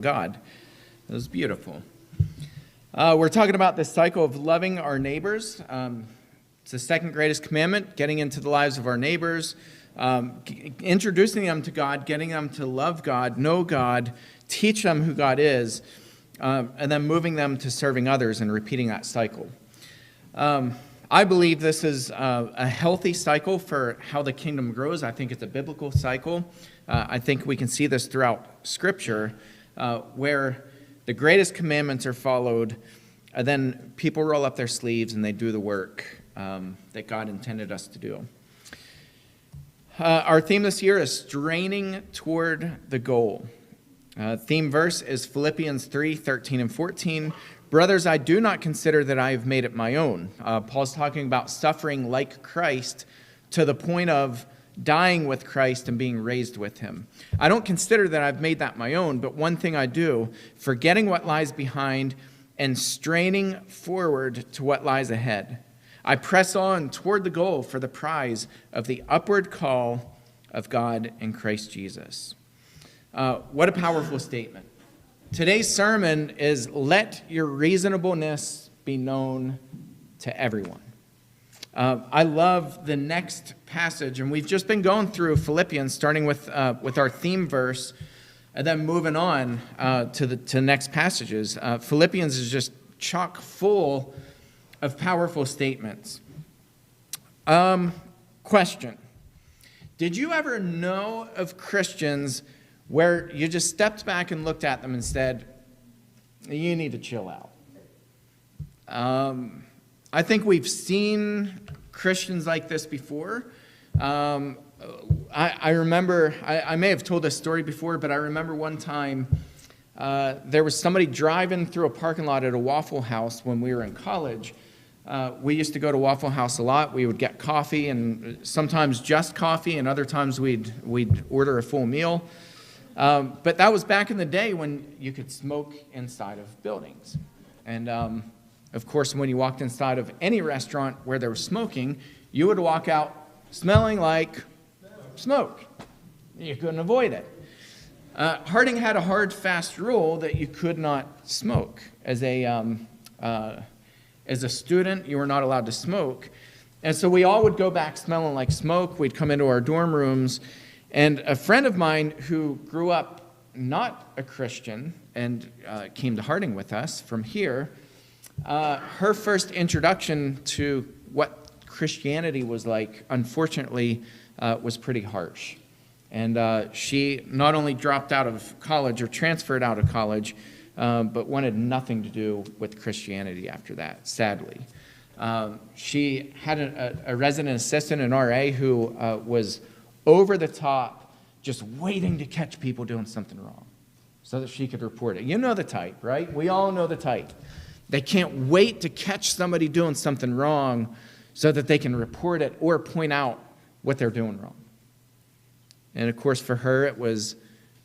God. It was beautiful. We're talking about this cycle of loving our neighbors. It's the second greatest commandment, getting into the lives of our neighbors, introducing them to God, getting them to love God, know God, teach them who God is, and then moving them to serving others and repeating that cycle. I believe this is a healthy cycle for how the kingdom grows. I think it's a biblical cycle. I think we can see this throughout Scripture, where the greatest commandments are followed, and then people roll up their sleeves and they do the work that God intended us to do. Our theme this year is straining toward the goal. Theme verse is Philippians 3:13 and 14. Brothers, I do not consider that I have made it my own. Paul's talking about suffering like Christ to the point of dying with Christ and being raised with him. I don't consider that I've made that my own, but one thing I do, forgetting what lies behind and straining forward to what lies ahead. I press on toward the goal for the prize of the upward call of God in Christ Jesus. What a powerful statement. Today's sermon is let your reasonableness be known to everyone. I love the next passage, and we've just been going through Philippians, starting with our theme verse, and then moving on to the next passages. Philippians is just chock full of powerful statements. Question: did you ever know of Christians where you just stepped back and looked at them and said, "You need to chill out"? I think we've seen Christians like this before. I remember, I may have told this story before, but I remember one time there was somebody driving through a parking lot at a Waffle House when we were in college. We used to go to Waffle House a lot. We would get coffee, and sometimes just coffee, and other times we'd order a full meal. But that was back in the day when you could smoke inside of buildings. And of course, when you walked inside of any restaurant where there was smoking, you would walk out smelling like smoke. You couldn't avoid it. Harding had a hard, fast rule that you could not smoke. As a student, you were not allowed to smoke. And so we all would go back smelling like smoke. We'd come into our dorm rooms. And a friend of mine who grew up not a Christian and came to Harding with us from here, her first introduction to what Christianity was like, unfortunately, was pretty harsh. And she not only dropped out of college or transferred out of college, but wanted nothing to do with Christianity after that, sadly. She had a resident assistant, an RA, who was over the top, just waiting to catch people doing something wrong so that she could report it. You know the type, right? We all know the type. They can't wait to catch somebody doing something wrong so that they can report it or point out what they're doing wrong. And of course, for her, it was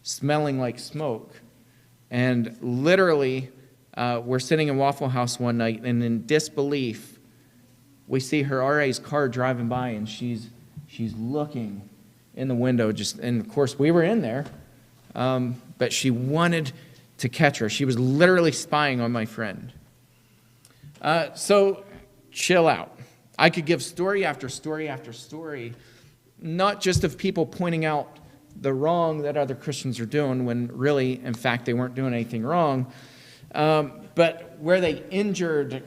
smelling like smoke. And literally, we're sitting in Waffle House one night, and in disbelief, we see her RA's car driving by, and she's looking in the window. And of course, we were in there, but she wanted to catch her. She was literally spying on my friend. So chill out. I could give story after story after story, not just of people pointing out the wrong that other Christians are doing when really, in fact, they weren't doing anything wrong, but where they injured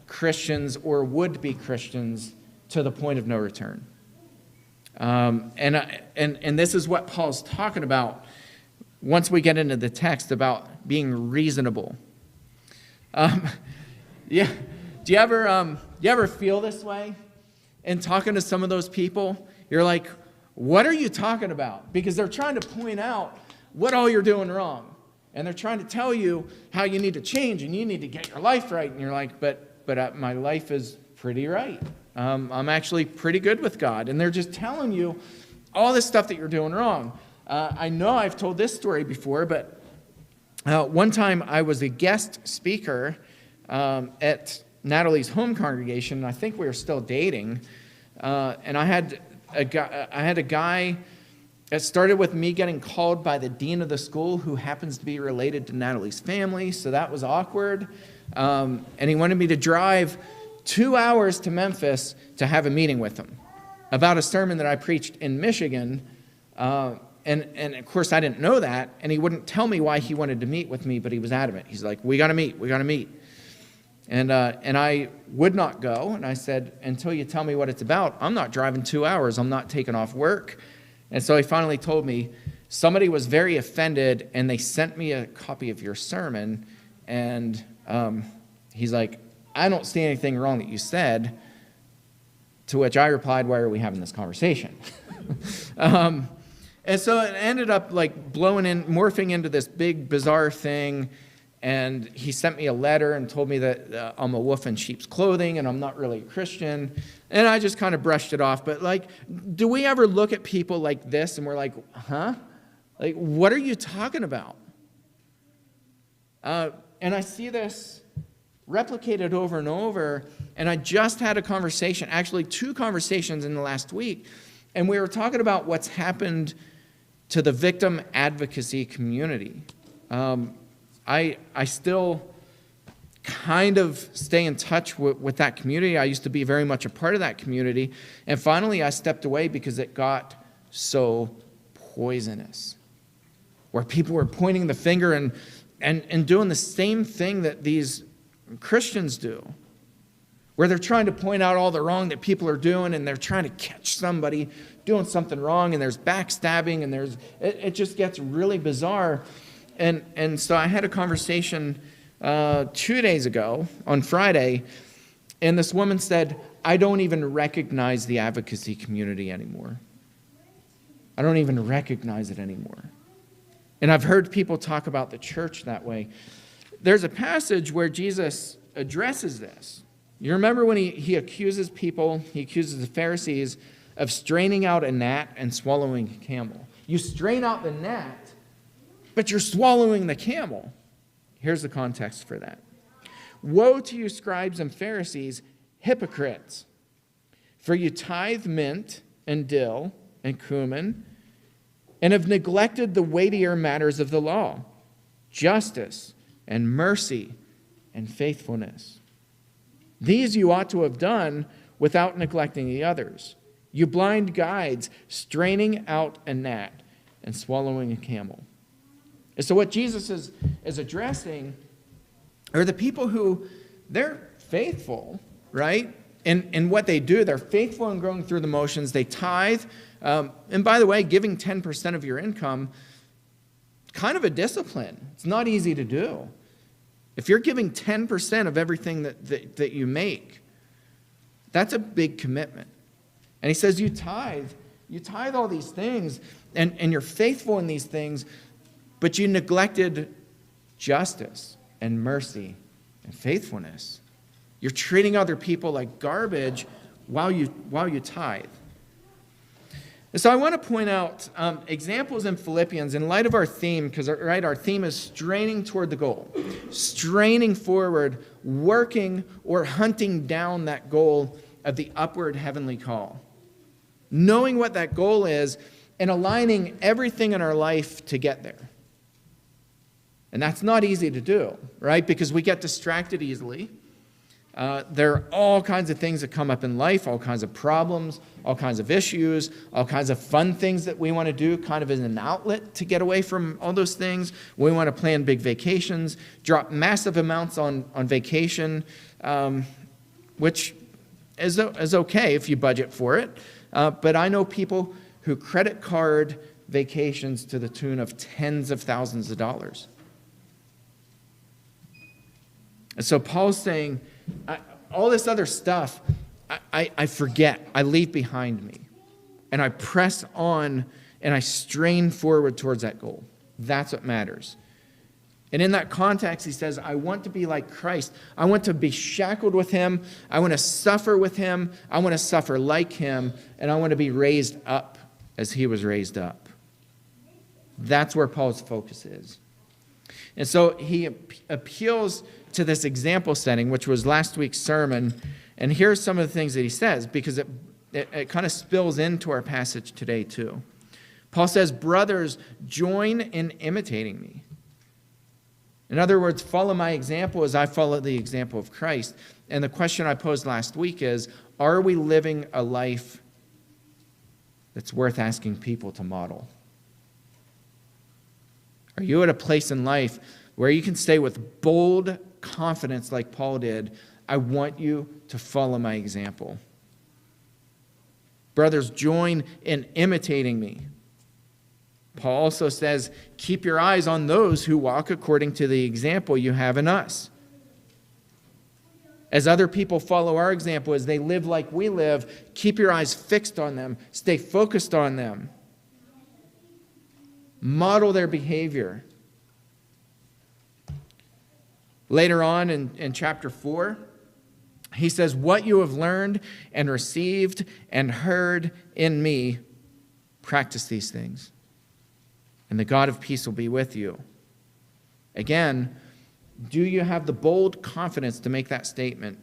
Christians or would-be Christians to the point of no return. And this is what Paul's talking about once we get into the text about being reasonable. Yeah, do you ever feel this way? In talking to some of those people, you're like, what are you talking about? Because they're trying to point out what all you're doing wrong. And they're trying to tell you how you need to change and you need to get your life right. And you're like, but my life is pretty right. I'm actually pretty good with God. And they're just telling you all this stuff that you're doing wrong. I know I've told this story before, but one time I was a guest speaker at Natalie's home congregation, and I think we were still dating. And I had a guy It started with me getting called by the dean of the school, who happens to be related to Natalie's family, so that was awkward. And he wanted me to drive 2 hours to Memphis to have a meeting with him about a sermon that I preached in Michigan. And of course, I didn't know that, and he wouldn't tell me why he wanted to meet with me, but he was adamant. He's like, we got to meet. And I would not go, and I said, until you tell me what it's about, I'm not driving 2 hours. I'm not taking off work. And so he finally told me, somebody was very offended, and they sent me a copy of your sermon, and he's like, I don't see anything wrong that you said, to which I replied, why are we having this conversation? And so it ended up like morphing into this big, bizarre thing. And he sent me a letter and told me that I'm a wolf in sheep's clothing and I'm not really a Christian. And I just kind of brushed it off. But like, do we ever look at people like this and we're like, huh? Like, what are you talking about? And I see this replicated over and over. And I just had a conversation, actually 2 conversations in the last week. And we were talking about what's happened to the victim advocacy community. I still kind of stay in touch with that community. I used to be very much a part of that community. And finally, I stepped away because it got so poisonous, where people were pointing the finger and doing the same thing that these Christians do, where they're trying to point out all the wrong that people are doing, and they're trying to catch somebody doing something wrong, and there's backstabbing, and it just gets really bizarre. And so I had a conversation 2 days ago on Friday, and this woman said, I don't even recognize the advocacy community anymore. I don't even recognize it anymore. And I've heard people talk about the church that way. There's a passage where Jesus addresses this. You remember when he accuses people, he accuses the Pharisees of straining out a gnat and swallowing a camel. You strain out the gnat, but you're swallowing the camel. Here's the context for that. Woe to you, scribes and Pharisees, hypocrites! For you tithe mint and dill and cumin, and have neglected the weightier matters of the law, justice and mercy and faithfulness. These you ought to have done without neglecting the others. You blind guides, straining out a gnat and swallowing a camel. And so what Jesus is addressing are the people who, they're faithful, right? In what they do. They're faithful in going through the motions. They tithe. And by the way, giving 10% of your income, kind of a discipline. It's not easy to do. If you're giving 10% of everything that you make, that's a big commitment. And he says you tithe all these things, and you're faithful in these things, but you neglected justice and mercy and faithfulness. You're treating other people like garbage while you tithe. And so I want to point out examples in Philippians in light of our theme, because our theme is straining toward the goal, straining forward, working or hunting down that goal of the upward heavenly call. Knowing what that goal is and aligning everything in our life to get there. And that's not easy to do, right? Because we get distracted easily. There are all kinds of things that come up in life, all kinds of problems, all kinds of issues, all kinds of fun things that we want to do kind of as an outlet to get away from all those things. We want to plan big vacations, drop massive amounts on vacation, which is okay if you budget for it. But I know people who credit card vacations to the tune of tens of thousands of dollars. And so Paul's saying, all this other stuff, I forget. I leave behind me. And I press on and I strain forward towards that goal. That's what matters. And in that context, he says, I want to be like Christ. I want to be shackled with him. I want to suffer with him. I want to suffer like him. And I want to be raised up as he was raised up. That's where Paul's focus is. And so he appeals to this example setting, which was last week's sermon. And here's some of the things that he says, because it kind of spills into our passage today too. Paul says, brothers, join in imitating me. In other words, follow my example as I follow the example of Christ. And the question I posed last week is, are we living a life that's worth asking people to model? Are you at a place in life where you can say with bold confidence like Paul did, I want you to follow my example? Brothers, join in imitating me. Paul also says, keep your eyes on those who walk according to the example you have in us. As other people follow our example, as they live like we live, keep your eyes fixed on them. Stay focused on them. Model their behavior. Later on in chapter 4, he says, what you have learned and received and heard in me, practice these things, and the God of peace will be with you. Again, do you have the bold confidence to make that statement?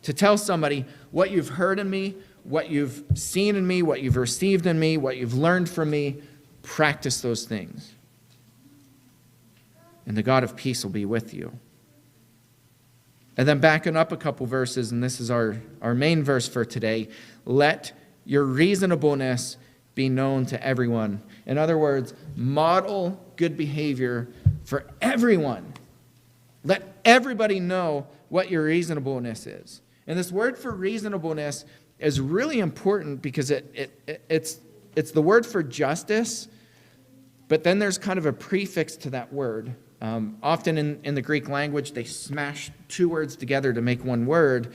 To tell somebody what you've heard in me, what you've seen in me, what you've received in me, what you've learned from me, practice those things. And the God of peace will be with you. And then backing up a couple verses, and this is our main verse for today, let your reasonableness be known to everyone. In other words, model good behavior for everyone. Let everybody know what your reasonableness is. And this word for reasonableness is really important because it's the word for justice, but then there's kind of a prefix to that word. Often in the Greek language, they smash two words together to make one word,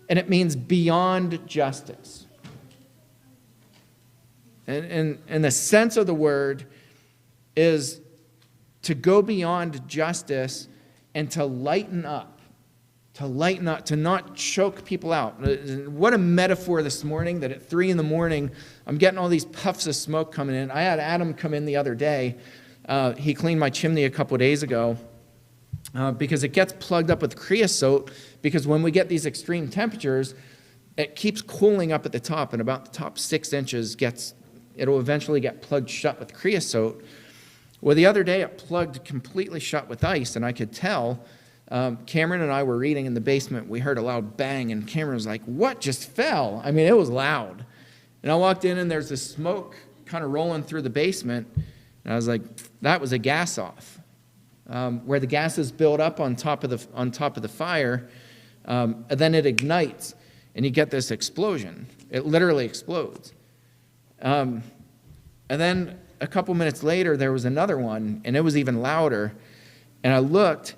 and it means beyond justice. And the sense of the word is to go beyond justice and to lighten up, to not choke people out. What a metaphor this morning that at 3 a.m, I'm getting all these puffs of smoke coming in. I had Adam come in the other day. He cleaned my chimney a couple days ago because it gets plugged up with creosote, because when we get these extreme temperatures, it keeps cooling up at the top, and about the top 6 inches it'll eventually get plugged shut with creosote. Well, the other day it plugged completely shut with ice, and I could tell. Cameron and I were reading in the basement. We heard a loud bang, and Cameron was like, what just fell? I mean, it was loud. And I walked in, and there's this smoke kind of rolling through the basement. And I was like, that was a gas off. Where the gases build up on top of the fire, and then it ignites, and you get this explosion. It literally explodes. And then a couple minutes later, there was another one, and it was even louder. And I looked,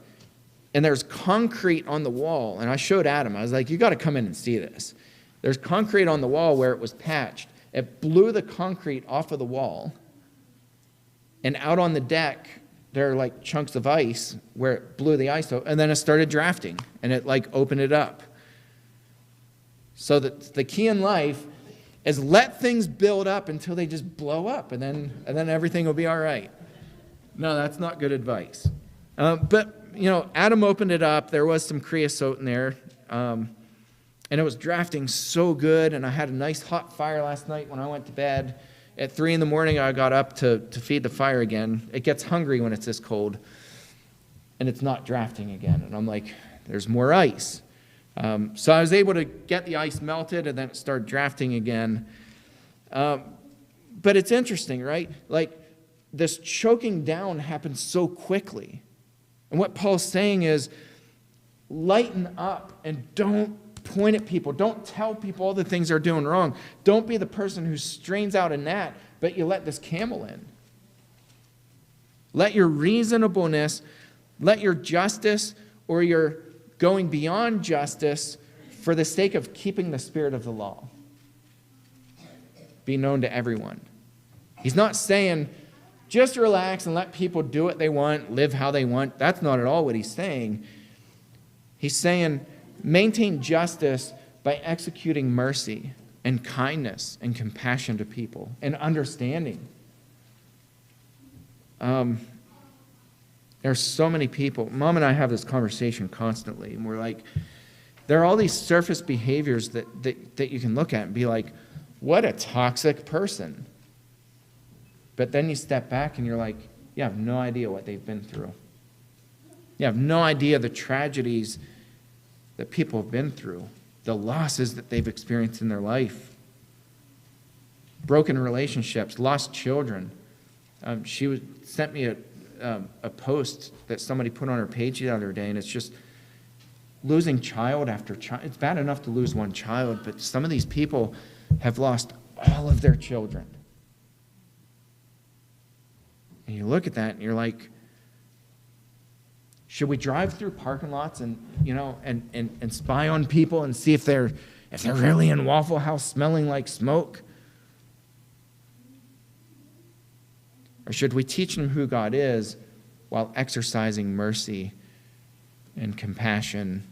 and there's concrete on the wall. And I showed Adam. I was like, you got to come in and see this. There's concrete on the wall where it was patched. It blew the concrete off of the wall. And out on the deck, there are like chunks of ice where it blew the ice out. And then it started drafting, and it like opened it up. So the key in life is let things build up until they just blow up, and then everything will be all right. No, that's not good advice. But Adam opened it up. There was some creosote in there, and it was drafting so good. And I had a nice hot fire last night when I went to bed. At 3 a.m, I got up to feed the fire again. It gets hungry when it's this cold, and it's not drafting again. And I'm like, there's more ice. So I was able to get the ice melted, and then it started drafting again. But it's interesting, right? Like, this choking down happens so quickly. And what Paul's saying is, lighten up and don't point at people. Don't tell people all the things they're doing wrong. Don't be the person who strains out a gnat, but you let this camel in. Let your reasonableness, let your justice or your going beyond justice for the sake of keeping the spirit of the law be known to everyone. He's not saying just relax and let people do what they want, live how they want. That's not at all what he's saying. He's saying maintain justice by executing mercy and kindness and compassion to people and understanding. There's so many people. Mom and I have this conversation constantly, and we're like, there are all these surface behaviors that you can look at and be like, what a toxic person. But then you step back and you're like, you have no idea what they've been through. You have no idea the tragedies that people have been through, the losses that they've experienced in their life. Broken relationships, lost children. She sent me a post that somebody put on her page the other day, and it's just losing child after child. It's bad enough to lose one child, but some of these people have lost all of their children. And you look at that and you're like, should we drive through parking lots and spy on people and see if they're really in Waffle House smelling like smoke? Or should we teach them who God is while exercising mercy and compassion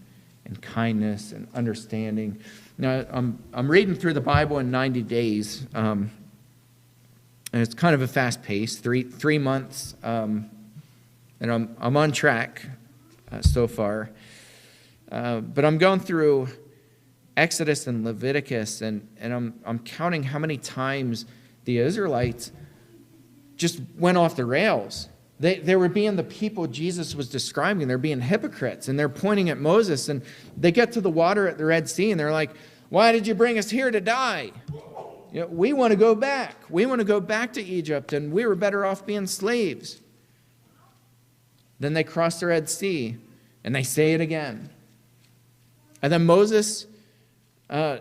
and kindness and understanding? Now, I'm reading through the Bible in 90 days, and it's kind of a fast pace, three months, and I'm on track so far. But I'm going through Exodus and Leviticus, and I'm counting how many times the Israelites just went off the rails. They were being the people Jesus was describing. They're being hypocrites, and they're pointing at Moses, and they get to the water at the Red Sea, and they're like, why did you bring us here to die? We want to go back. We want to go back to Egypt, and we were better off being slaves. Then they cross the Red Sea, and they say it again. And then Moses,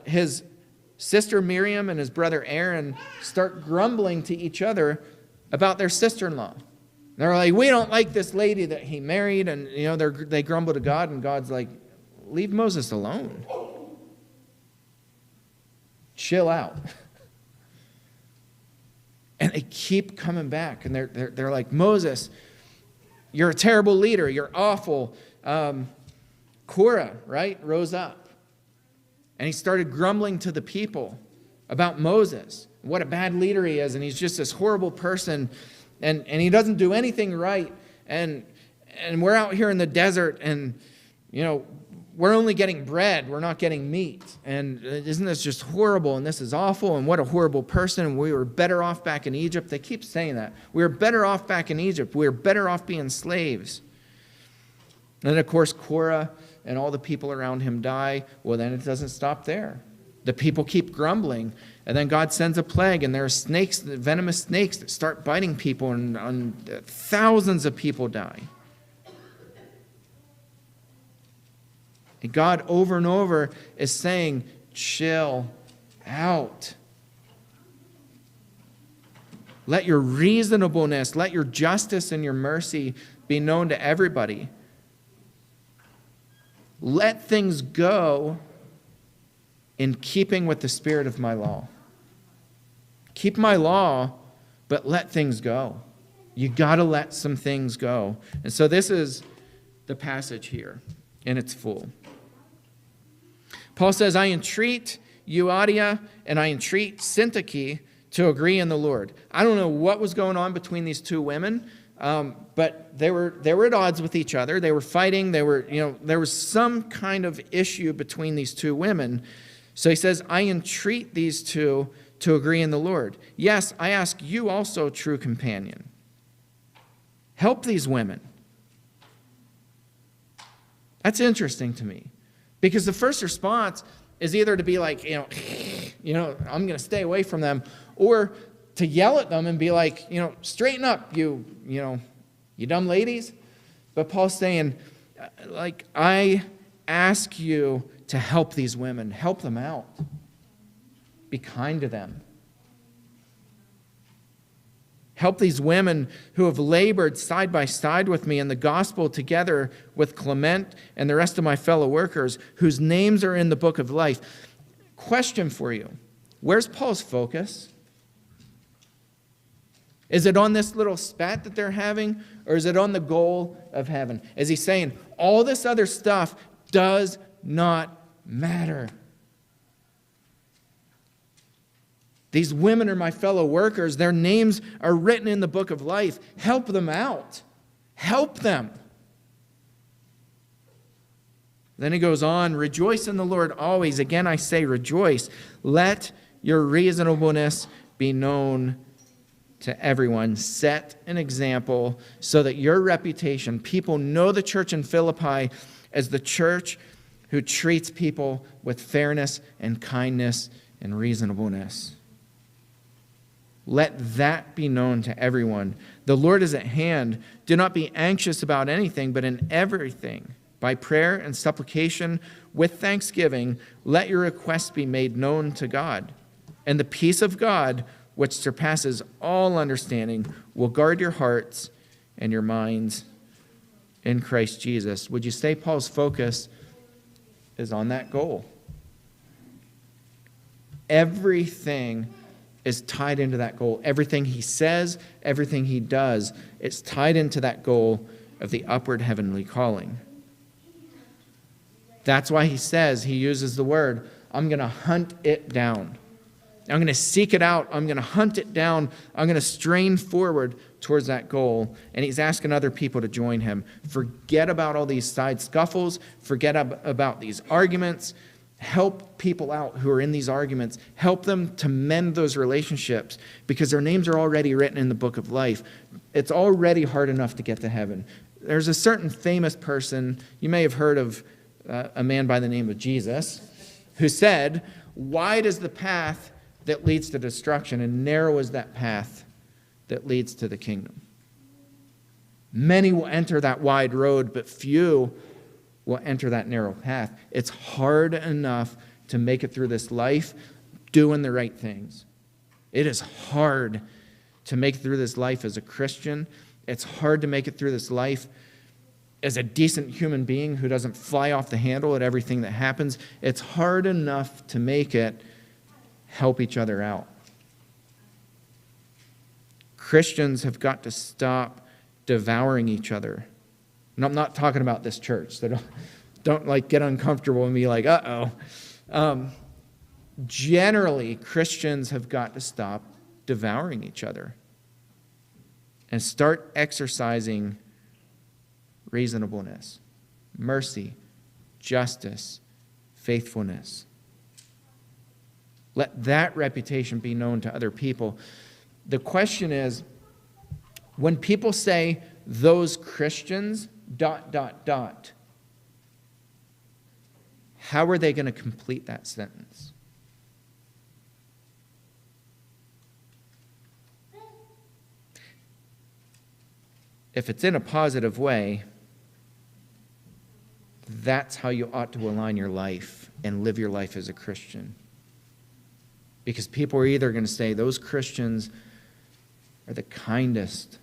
his sister Miriam and his brother Aaron start grumbling to each other about their sister-in-law. They're like, we don't like this lady that he married, and they grumble to God, and God's like, leave Moses alone. Chill out. And they keep coming back, and they're like, Moses, you're a terrible leader. You're awful. Korah, right, rose up, and he started grumbling to the people about Moses, what a bad leader he is, and he's just this horrible person, and he doesn't do anything right, and we're out here in the desert, and we're only getting bread, we're not getting meat, and isn't this just horrible, and this is awful, and what a horrible person, and we were better off back in Egypt. They keep saying that. We were better off back in Egypt. We were better off being slaves. And then, of course, Korah and all the people around him die. Well, then it doesn't stop there. The people keep grumbling, and then God sends a plague, and there are snakes, venomous snakes that start biting people, and thousands of people die. And God over and over is saying, chill out. Let your reasonableness, let your justice and your mercy be known to everybody. Let things go in keeping with the spirit of my law. Keep my law, but let things go. You got to let some things go. And so this is the passage here in its full. Paul says, I entreat Euodia and I entreat Syntyche to agree in the Lord. I don't know what was going on between these two women, but they were at odds with each other. They were fighting. There was some kind of issue between these two women. So he says, I entreat these two to agree in the Lord. Yes, I ask you also, true companion. Help these women. That's interesting to me. Because the first response is either to be like, I'm going to stay away from them, or to yell at them and be like, straighten up, you dumb ladies. But Paul's saying, I ask you to help these women. Help them out. Be kind to them. Help these women who have labored side by side with me in the gospel, together with Clement and the rest of my fellow workers whose names are in the book of life. Question for you. Where's Paul's focus? Is it on this little spat that they're having, or is it on the goal of heaven? Is he saying all this other stuff does not matter? These women are my fellow workers. Their names are written in the book of life. Help them out. Help them. Then he goes on, rejoice in the Lord always. Again, I say rejoice. Let your reasonableness be known to everyone. Set an example so that your reputation, people know the church in Philippi as the church who treats people with fairness and kindness and reasonableness. Let that be known to everyone. The Lord is at hand. Do not be anxious about anything, but in everything, by prayer and supplication, with thanksgiving, let your requests be made known to God. And the peace of God, which surpasses all understanding, will guard your hearts and your minds in Christ Jesus. Would you say Paul's focus is on that goal? Everything is tied into that goal. Everything he says, everything he does, it's tied into that goal of the upward heavenly calling. That's why he says, he uses the word, I'm going to hunt it down. I'm going to seek it out. I'm going to hunt it down. I'm going to strain forward towards that goal. And he's asking other people to join him. Forget about all these side scuffles. Forget about these arguments. Help people out who are in these arguments. Help them to mend those relationships because their names are already written in the book of life. It's already hard enough to get to heaven. There's a certain famous person, you may have heard of a man by the name of Jesus, who said, wide is the path that leads to destruction, and narrow is that path that leads to the kingdom. Many will enter that wide road, but few will enter that narrow path. It's hard enough to make it through this life doing the right things. It is hard to make it through this life as a Christian. It's hard to make it through this life as a decent human being who doesn't fly off the handle at everything that happens. It's hard enough to make it help each other out. Christians have got to stop devouring each other. And I'm not talking about this church, so don't get uncomfortable and be like, uh-oh. Generally, Christians have got to stop devouring each other and start exercising reasonableness, mercy, justice, faithfulness. Let that reputation be known to other people. The question is, when people say those Christians, ... how are they going to complete that sentence? If it's in a positive way, that's how you ought to align your life and live your life as a Christian. Because people are either going to say, those Christians are the kindest,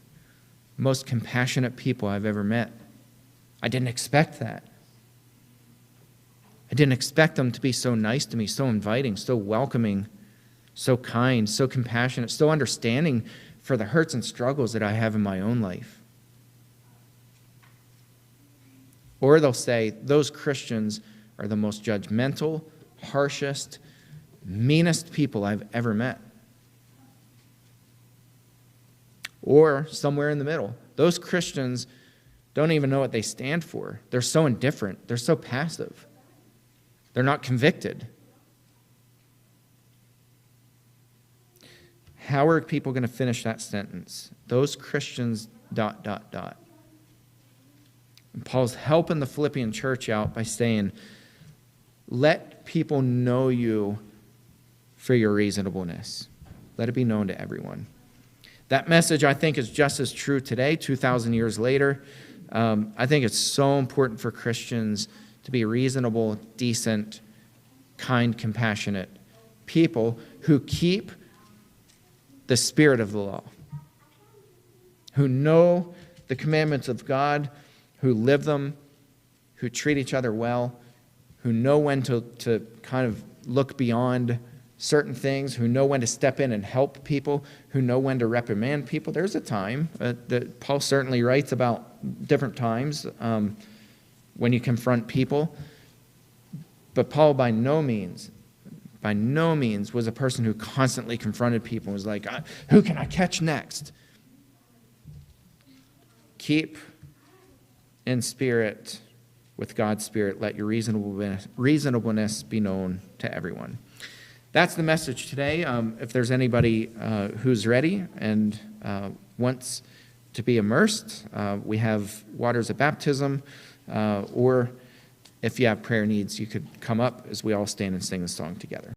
most compassionate people I've ever met. I didn't expect that. I didn't expect them to be so nice to me, so inviting, so welcoming, so kind, so compassionate, so understanding for the hurts and struggles that I have in my own life. Or they'll say, those Christians are the most judgmental, harshest, meanest people I've ever met. Or somewhere in the middle. Those Christians don't even know what they stand for. They're so indifferent. They're so passive. They're not convicted. How are people going to finish that sentence? Those Christians ... And Paul's helping the Philippian church out by saying, let people know you for your reasonableness. Let it be known to everyone. That message, I think, is just as true today, 2,000 years later. I think it's so important for Christians to be reasonable, decent, kind, compassionate people who keep the spirit of the law, who know the commandments of God, who live them, who treat each other well, who know when to kind of look beyond certain things, who know when to step in and help people, who know when to reprimand people. There's a time that Paul certainly writes about different times when you confront people. But Paul by no means was a person who constantly confronted people and was like, who can I catch next? Keep in spirit with God's Spirit. Let your reasonableness be known to everyone. that's the message today. If there's anybody who's ready and wants to be immersed, we have waters of baptism, or if you have prayer needs, you could come up as we all stand and sing the song together.